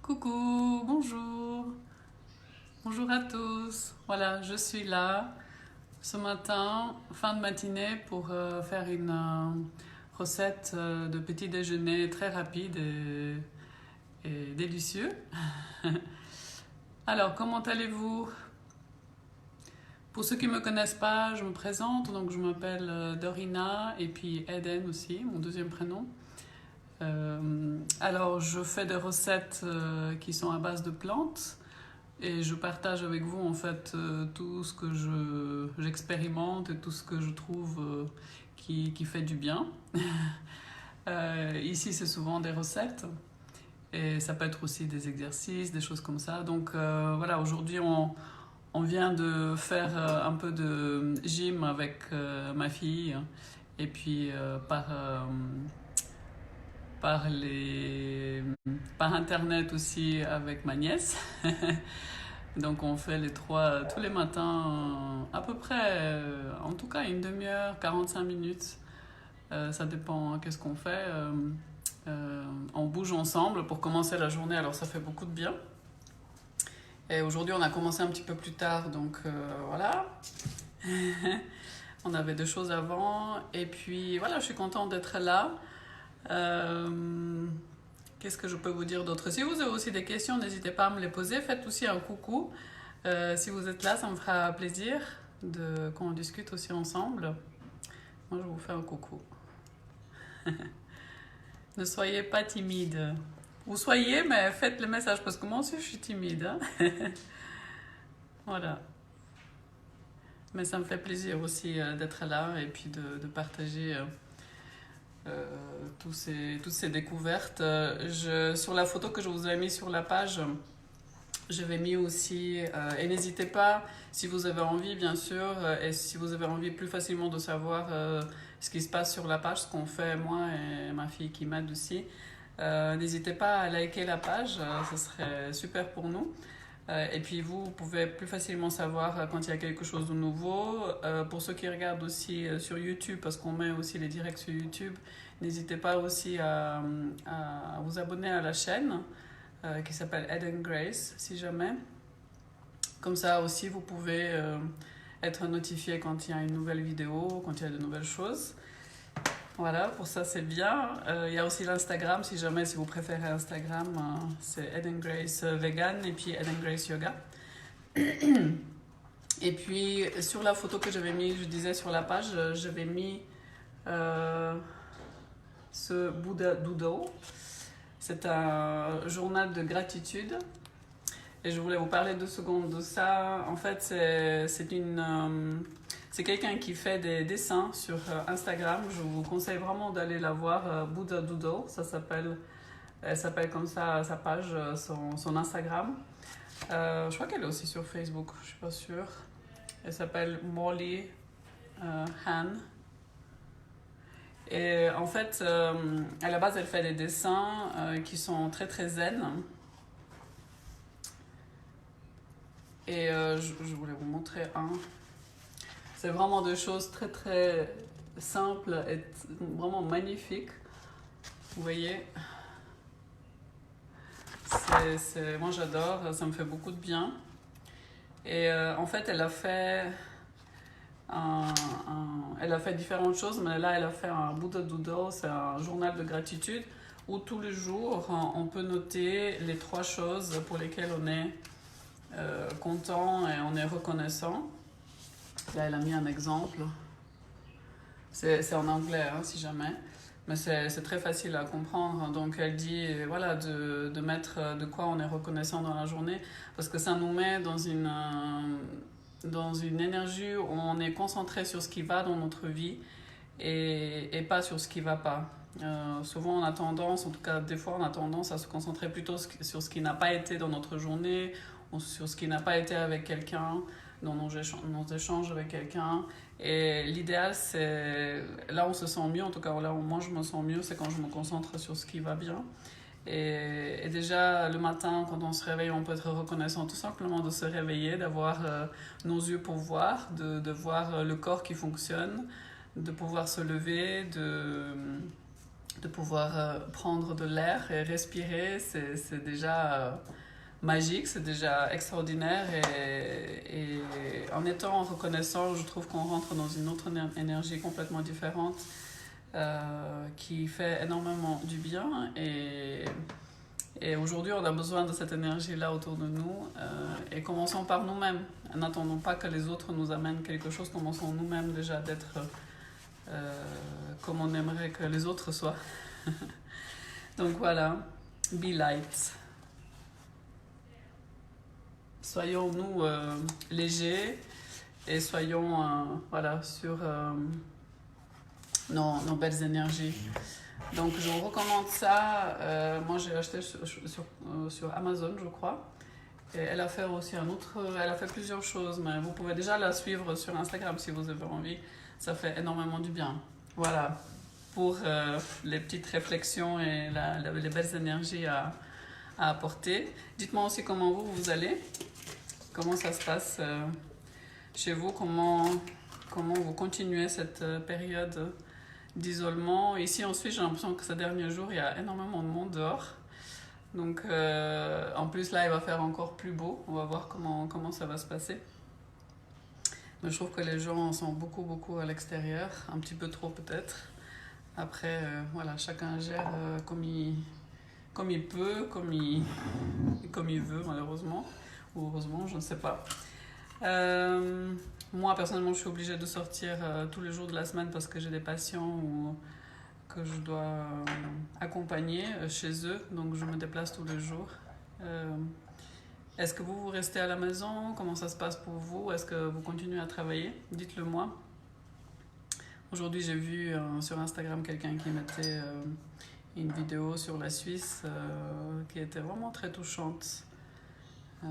Coucou, bonjour, bonjour à tous. Voilà, je suis là ce matin, fin de matinée, pour faire une recette de petit déjeuner très rapide et délicieux. Alors, comment allez-vous? Pour ceux qui ne me connaissent pas, je me présente. Donc, je m'appelle Dorina et puis Eden aussi, mon deuxième prénom. Alors, je fais des recettes qui sont à base de plantes. Et je partage avec vous en fait tout ce que j'expérimente et tout ce que je trouve qui fait du bien. Ici, c'est souvent des recettes et ça peut être aussi des exercices, des choses comme ça. Donc voilà, aujourd'hui, on vient de faire un peu de gym avec ma fille et puis par internet aussi avec ma nièce. Donc on fait les trois tous les matins, à peu près, en tout cas une demi-heure, 45 minutes. Ça dépend qu'est-ce qu'on fait. On bouge ensemble pour commencer la journée, alors ça fait beaucoup de bien. Et aujourd'hui on a commencé un petit peu plus tard, donc voilà. On avait des choses avant. Et puis voilà, je suis contente d'être là. Qu'est-ce que je peux vous dire d'autre? Si vous avez aussi des questions, n'hésitez pas à me les poser. Faites aussi un coucou. Si vous êtes là, ça me fera plaisir qu'on discute aussi ensemble. Moi, je vous fais un coucou. Ne soyez pas timide. Vous soyez, mais faites le message parce que moi aussi, je suis timide. Hein. Voilà. Mais ça me fait plaisir aussi d'être là et puis de partager toutes ces découvertes. Sur la photo que je vous ai mise sur la page, j'avais mis aussi, et n'hésitez pas, si vous avez envie bien sûr, et si vous avez envie plus facilement de savoir ce qui se passe sur la page, ce qu'on fait moi et ma fille qui m'aide aussi, n'hésitez pas à liker la page, ce serait super pour nous. Et puis vous pouvez plus facilement savoir quand il y a quelque chose de nouveau. Pour ceux qui regardent aussi sur YouTube, parce qu'on met aussi les directs sur YouTube, n'hésitez pas aussi à vous abonner à la chaîne qui s'appelle Eden Grace, si jamais. Comme ça aussi, vous pouvez être notifié quand il y a une nouvelle vidéo, quand il y a de nouvelles choses. Voilà, pour ça c'est bien. Il y a aussi l'Instagram, si vous préférez Instagram, c'est Eden Grace Vegan et puis Eden Grace Yoga. Et puis sur la photo que j'avais mis, je disais sur la page, j'avais mis ce Buddha Doodle. C'est un journal de gratitude. Et je voulais vous parler 2 secondes de ça. En fait, c'est quelqu'un qui fait des dessins sur Instagram. Je vous conseille vraiment d'aller la voir, Buddha Doodle. Elle s'appelle comme ça sa page, son Instagram. Je crois qu'elle est aussi sur Facebook, je suis pas sûre. Elle s'appelle Molly Han. Et en fait, à la base, elle fait des dessins qui sont très très zen. Et je voulais vous montrer un. C'est vraiment des choses très très simples et vraiment magnifiques. Vous voyez, moi j'adore, ça me fait beaucoup de bien. Et en fait, elle a fait différentes choses, mais là, elle a fait un Buddha Doodle, c'est un journal de gratitude où tous les jours, on peut noter les 3 choses pour lesquelles on est content et on est reconnaissant. Là, elle a mis un exemple. C'est en anglais, hein, si jamais. Mais c'est très facile à comprendre. Donc, elle dit voilà, de mettre de quoi on est reconnaissant dans la journée. Parce que ça nous met dans une énergie où on est concentré sur ce qui va dans notre vie et pas sur ce qui va pas. Souvent, on a tendance, en tout cas, des fois, on a tendance à se concentrer plutôt sur ce qui n'a pas été dans notre journée ou sur ce qui n'a pas été avec quelqu'un, dans nos échanges avec quelqu'un. Et l'idéal, c'est là où on se sent mieux, en tout cas là où moi je me sens mieux, c'est quand je me concentre sur ce qui va bien. Et déjà, le matin, quand on se réveille, on peut être reconnaissant tout simplement de se réveiller, d'avoir nos yeux pour voir, de voir le corps qui fonctionne, de pouvoir se lever, de pouvoir prendre de l'air et respirer, c'est déjà magique, c'est déjà extraordinaire et en étant reconnaissant, je trouve qu'on rentre dans une autre énergie complètement différente qui fait énormément du bien et aujourd'hui on a besoin de cette énergie-là autour de nous et commençons par nous-mêmes. N'attendons pas que les autres nous amènent quelque chose, commençons nous-mêmes déjà d'être comme on aimerait que les autres soient. Donc voilà, be light. Soyons-nous légers et soyons voilà, sur nos belles énergies. Donc je vous recommande ça. Moi j'ai acheté sur Amazon, je crois. Et elle a fait aussi elle a fait plusieurs choses, mais vous pouvez déjà la suivre sur Instagram si vous avez envie. Ça fait énormément du bien. Voilà, pour les petites réflexions et les belles énergies à apporter. Dites-moi aussi comment vous allez. Comment ça se passe chez vous, comment vous continuez cette période d'isolement. Ici en Suisse, j'ai l'impression que ces derniers jours, il y a énormément de monde dehors. Donc en plus là, il va faire encore plus beau. On va voir comment ça va se passer. Mais je trouve que les gens sont beaucoup à l'extérieur, un petit peu trop peut-être. Après, voilà, chacun gère comme il peut, comme il veut malheureusement. Ou heureusement, je ne sais pas. Moi, personnellement, je suis obligée de sortir tous les jours de la semaine parce que j'ai des patients que je dois accompagner chez eux. Donc, je me déplace tous les jours. Est-ce que vous restez à la maison? Comment ça se passe pour vous? Est-ce que vous continuez à travailler? Dites-le moi. Aujourd'hui, j'ai vu sur Instagram quelqu'un qui mettait une vidéo sur la Suisse qui était vraiment très touchante. Je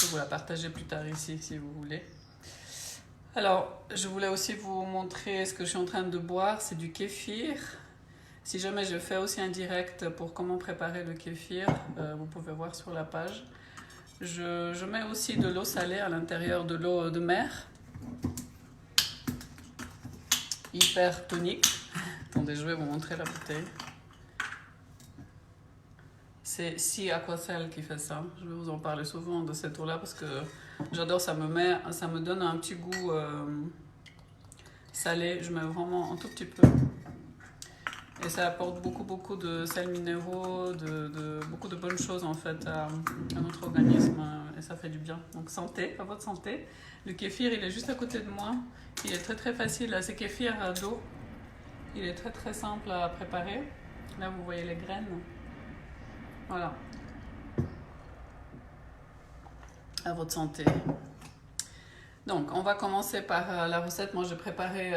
peux vous la partager plus tard ici si vous voulez. Alors, je voulais aussi vous montrer ce que je suis en train de boire. C'est du kéfir. Si jamais je fais aussi un direct pour comment préparer le kéfir, vous pouvez voir sur la page. Je mets aussi de l'eau salée à l'intérieur de l'eau de mer. Hyper tonique. Attendez, je vais vous montrer la bouteille. C'est Sea Aquacel qui fait ça. Je vais vous en parler souvent de cette eau-là parce que j'adore, ça me donne un petit goût salé. Je mets vraiment un tout petit peu. Et ça apporte beaucoup de sels minéraux, beaucoup de bonnes choses en fait à notre organisme et ça fait du bien. Donc santé, à votre santé. Le kéfir, il est juste à côté de moi. Il est très facile. C'est kéfir d'eau. Il est très simple à préparer. Là, vous voyez les graines. Voilà. À votre santé. Donc, on va commencer par la recette. Moi, j'ai préparé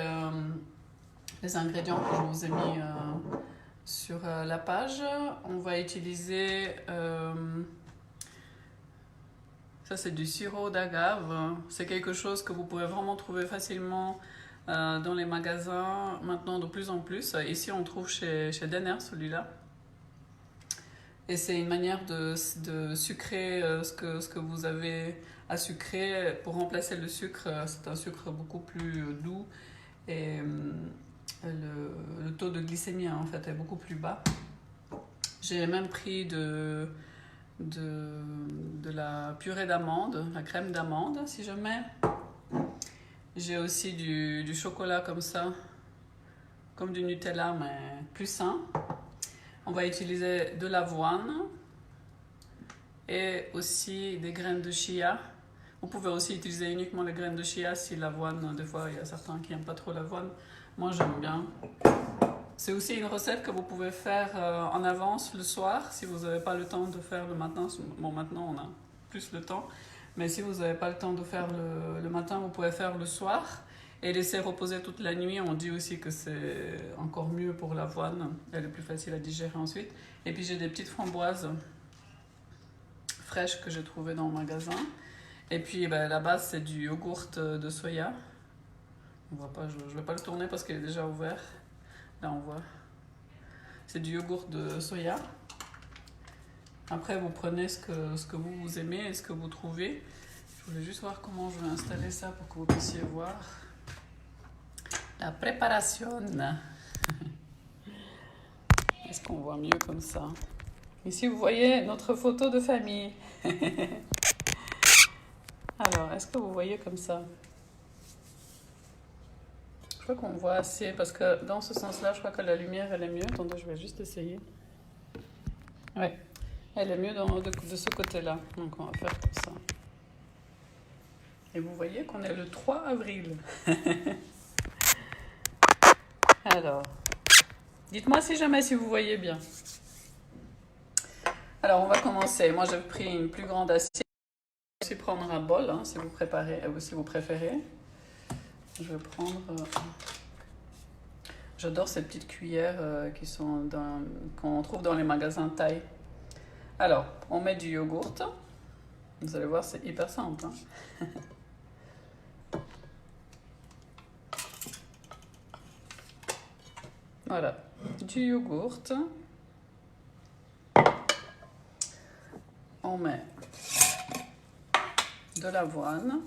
les ingrédients que je vous ai mis sur la page. On va utiliser... ça, c'est du sirop d'agave. C'est quelque chose que vous pouvez vraiment trouver facilement dans les magasins, maintenant de plus en plus. Ici, on trouve chez Denner, celui-là. Et c'est une manière de sucrer ce que vous avez à sucrer. Pour remplacer le sucre, c'est un sucre beaucoup plus doux. Et le taux de glycémie, en fait, est beaucoup plus bas. J'ai même pris de la purée d'amande, la crème d'amande, si jamais. J'ai aussi du chocolat comme ça, comme du Nutella, mais plus sain. On va utiliser de l'avoine et aussi des graines de chia. Vous pouvez aussi utiliser uniquement les graines de chia si l'avoine, des fois il y a certains qui n'aiment pas trop l'avoine. Moi j'aime bien. C'est aussi une recette que vous pouvez faire en avance le soir si vous n'avez pas le temps de faire le matin. Bon, maintenant on a plus le temps, mais si vous n'avez pas le temps de faire le matin, vous pouvez faire le soir. Et laisser reposer toute la nuit, on dit aussi que c'est encore mieux pour l'avoine. Elle est plus facile à digérer ensuite. Et puis j'ai des petites framboises fraîches que j'ai trouvées dans le magasin. Et puis la base, c'est du yogourt de soya. On voit pas, je ne vais pas le tourner parce qu'il est déjà ouvert. Là, on voit. C'est du yogourt de soya. Après, vous prenez ce que vous aimez et ce que vous trouvez. Je voulais juste voir comment je vais installer ça pour que vous puissiez voir. La préparation. qu'on voit mieux comme ça. Ici, vous voyez notre photo de famille. Alors, est-ce que vous voyez comme ça? Je crois qu'on voit assez, parce que dans ce sens-là, je crois que la lumière, elle est mieux. Attendez, je vais juste essayer. Ouais, elle est mieux de ce côté-là. Donc, on va faire comme ça. Et vous voyez qu'on est le 3 avril. Alors, dites-moi si jamais si vous voyez bien. Alors, on va commencer. Moi, j'ai pris une plus grande assiette. Je vais aussi prendre un bol, hein, si vous préférez. Je vais prendre... J'adore ces petites cuillères qu'on trouve dans les magasins thaï. Alors, on met du yogourt. Vous allez voir, c'est hyper simple. Hein. Voilà, du yogourt. On met de l'avoine.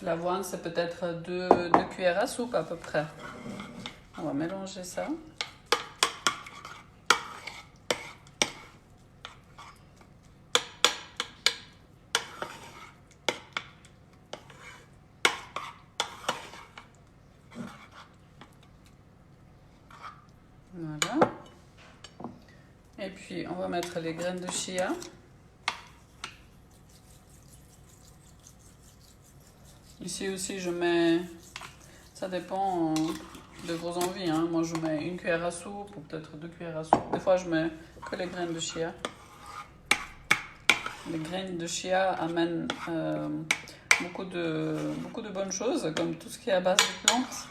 L'avoine, c'est peut-être 2 cuillères à soupe à peu près. On va mélanger ça. Voilà. Et puis, on va mettre les graines de chia. Ici aussi, je mets... Ça dépend de vos envies. Hein. Moi, je mets 1 cuillère à soupe ou peut-être 2 cuillères à soupe. Des fois, je mets que les graines de chia. Les graines de chia amènent beaucoup de bonnes choses, comme tout ce qui est à base de plantes.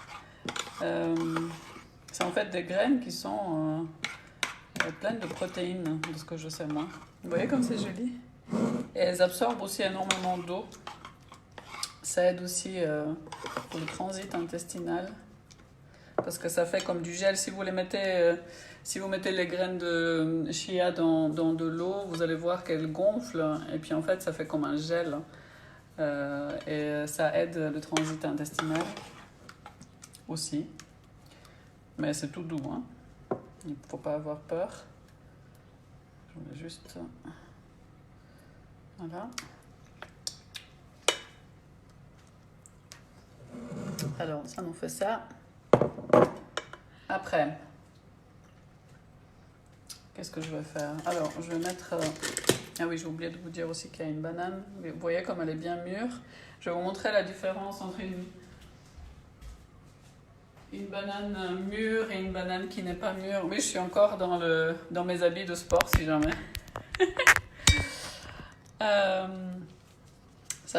C'est en fait des graines qui sont pleines de protéines, de ce que je sais moi. Vous voyez comme c'est joli? Et elles absorbent aussi énormément d'eau. Ça aide aussi pour le transit intestinal. Parce que ça fait comme du gel. Si vous mettez les graines de chia dans de l'eau, vous allez voir qu'elles gonflent. Et puis en fait, ça fait comme un gel. Et ça aide le transit intestinal aussi. Mais c'est tout doux. Hein. Il ne faut pas avoir peur. Je voulais juste... Voilà. Alors, ça nous fait ça. Après, qu'est-ce que je vais faire? Alors, je vais mettre... Ah oui, j'ai oublié de vous dire aussi qu'il y a une banane. Vous voyez comme elle est bien mûre. Je vais vous montrer la différence entre une banane mûre et une banane qui n'est pas mûre. Oui, je suis encore dans mes habits de sport, si jamais. Ça,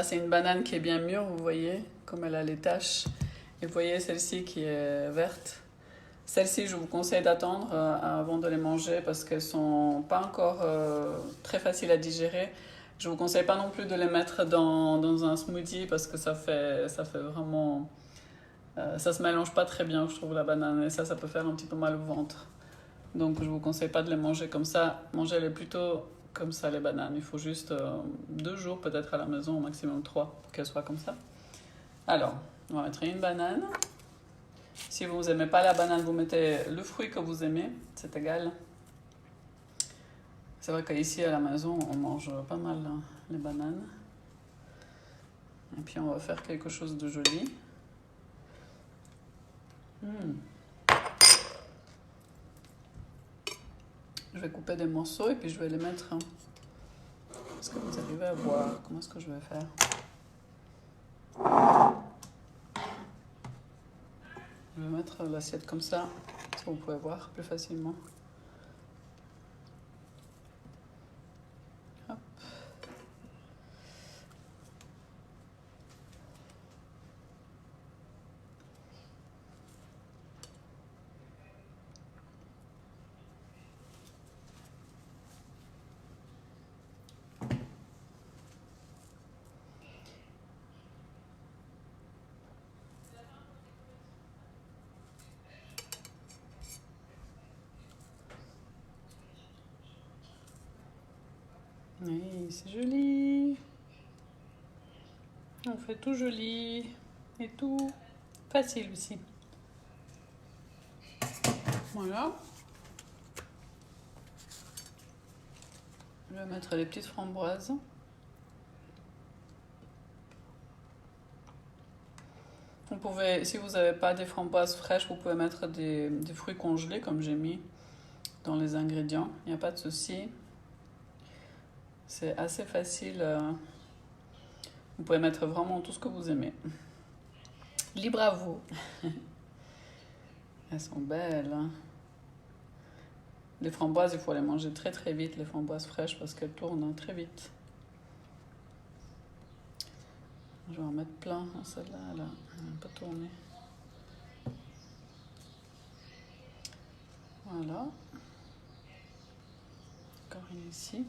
c'est une banane qui est bien mûre, vous voyez, comme elle a les taches. Et vous voyez celle-ci qui est verte. Celles-ci, je vous conseille d'attendre avant de les manger parce qu'elles sont pas encore très faciles à digérer. Je vous conseille pas non plus de les mettre dans un smoothie parce que ça fait vraiment... ça se mélange pas très bien, je trouve, la banane. Et ça peut faire un petit peu mal au ventre. Donc, je vous conseille pas de les manger comme ça. Mangez-les plutôt comme ça, les bananes. Il faut juste 2 jours peut-être à la maison, au maximum 3, pour qu'elles soient comme ça. Alors, on va mettre une banane. Si vous n'aimez pas la banane, vous mettez le fruit que vous aimez, c'est égal. C'est vrai qu'ici à la maison, on mange pas mal hein, les bananes. Et puis on va faire quelque chose de joli. Je vais couper des morceaux et puis je vais les mettre. Est-ce que vous arrivez à voir? Comment est-ce que je vais faire? Je vais mettre l'assiette comme ça vous pouvez voir plus facilement. Hop. Oui, c'est joli. On fait tout joli et tout facile aussi. Voilà. Je vais mettre les petites framboises. Vous pouvez, si vous n'avez pas des framboises fraîches, vous pouvez mettre des fruits congelés comme j'ai mis dans les ingrédients. Il n'y a pas de souci. C'est assez facile. Vous pouvez mettre vraiment tout ce que vous aimez. Libre à vous. Elles sont belles. Hein. Les framboises, il faut les manger très très vite, les framboises fraîches, parce qu'elles tournent très vite. Je vais en mettre plein. Celle-là, elle a un peu tourné. Voilà. Encore une ici.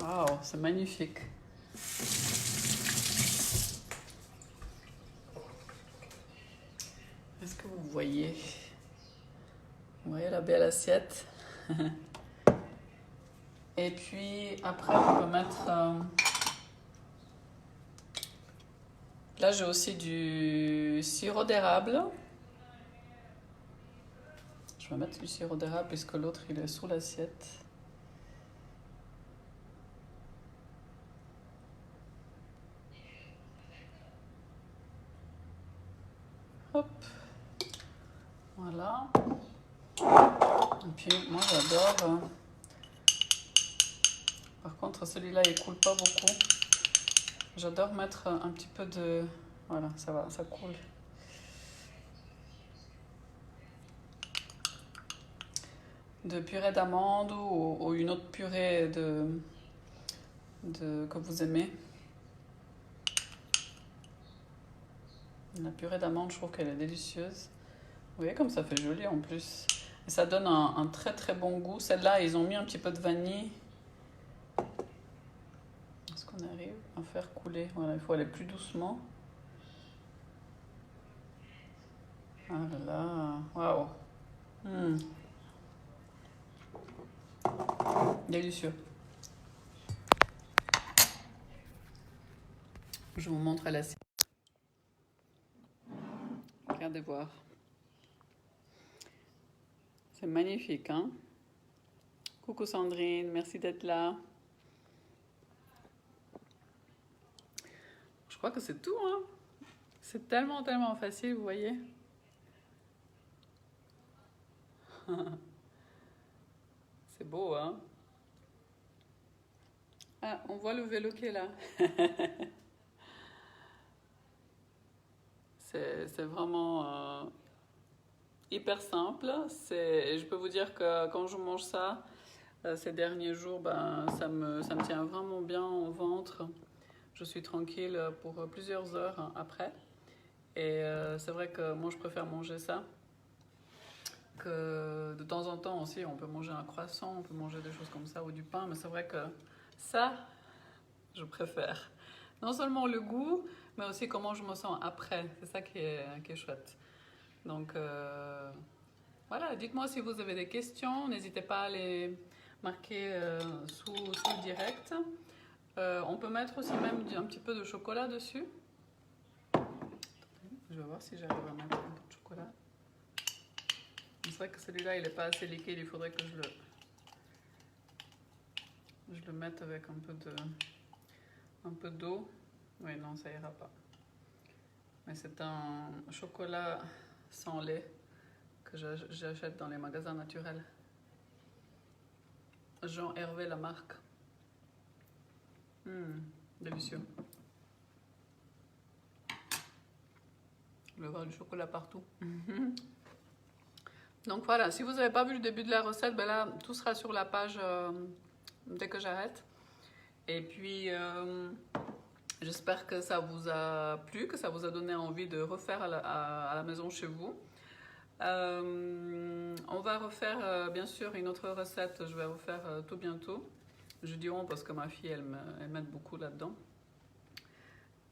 Waouh, c'est magnifique. Est-ce que vous voyez? Vous voyez la belle assiette? Et puis après, on peut mettre... Là, j'ai aussi du sirop d'érable. Je vais mettre du sirop d'érable puisque l'autre, il est sous l'assiette. Hop. Voilà. Et puis, moi, j'adore... Par contre, celui-là, il coule pas beaucoup. J'adore mettre un petit peu de... Voilà, ça va, ça coule. De purée d'amande ou une autre purée que vous aimez. La purée d'amande, je trouve qu'elle est délicieuse. Vous voyez comme ça fait joli en plus. Et ça donne un très très bon goût. Celle-là, ils ont mis un petit peu de vanille. Est-ce qu'on arrive à faire couler? Voilà, il faut aller plus doucement. Ah là là, waouh. Délicieux. Je vous montre à l'assiette. Regardez voir. C'est magnifique, hein? Coucou Sandrine, merci d'être là. Je crois que c'est tout, hein? C'est tellement, tellement facile, vous voyez? C'est beau, hein? Ah, on voit le vélo qui est là. C'est vraiment hyper simple. Je peux vous dire que quand je mange ça, ces derniers jours, ben, ça me tient vraiment bien au ventre. Je suis tranquille pour plusieurs heures après. Et c'est vrai que moi, je préfère manger ça. Que de temps en temps aussi, on peut manger un croissant, on peut manger des choses comme ça ou du pain. Mais c'est vrai que ça, je préfère. Non seulement le goût, mais aussi comment je me sens après. C'est ça qui est chouette. Donc, voilà, dites-moi si vous avez des questions. N'hésitez pas à les marquer sous le direct. On peut mettre aussi même un petit peu de chocolat dessus. Je vais voir si j'arrive à mettre un peu de chocolat. C'est vrai que celui-là, il n'est pas assez liquide. Il faudrait que je le mette avec un peu d'eau. Oui, non, ça ira pas. Mais c'est un chocolat sans lait que j'achète dans les magasins naturels. Jean Hervé, la marque. Délicieux. Je vais avoir du chocolat partout. Donc voilà, si vous n'avez pas vu le début de la recette, ben là, tout sera sur la page dès que j'arrête. Et puis, j'espère que ça vous a plu, que ça vous a donné envie de refaire à la maison chez vous. On va refaire bien sûr une autre recette, je vais refaire tout bientôt. Je dis on parce que ma fille, elle m'aide beaucoup là-dedans.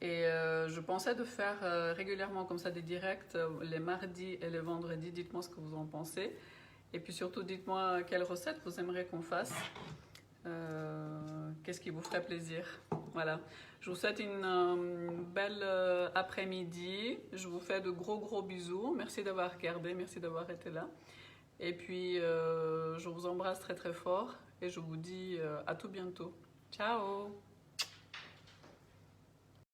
Et je pensais de faire régulièrement comme ça des directs les mardis et les vendredis. Dites-moi ce que vous en pensez. Et puis surtout, dites-moi quelle recette vous aimeriez qu'on fasse. qu'est-ce qui vous ferait plaisir. Voilà. Je vous souhaite une belle après-midi. Je vous fais de gros bisous. Merci d'avoir regardé, merci d'avoir été là. Et puis, je vous embrasse très fort et je vous dis à tout bientôt. Ciao!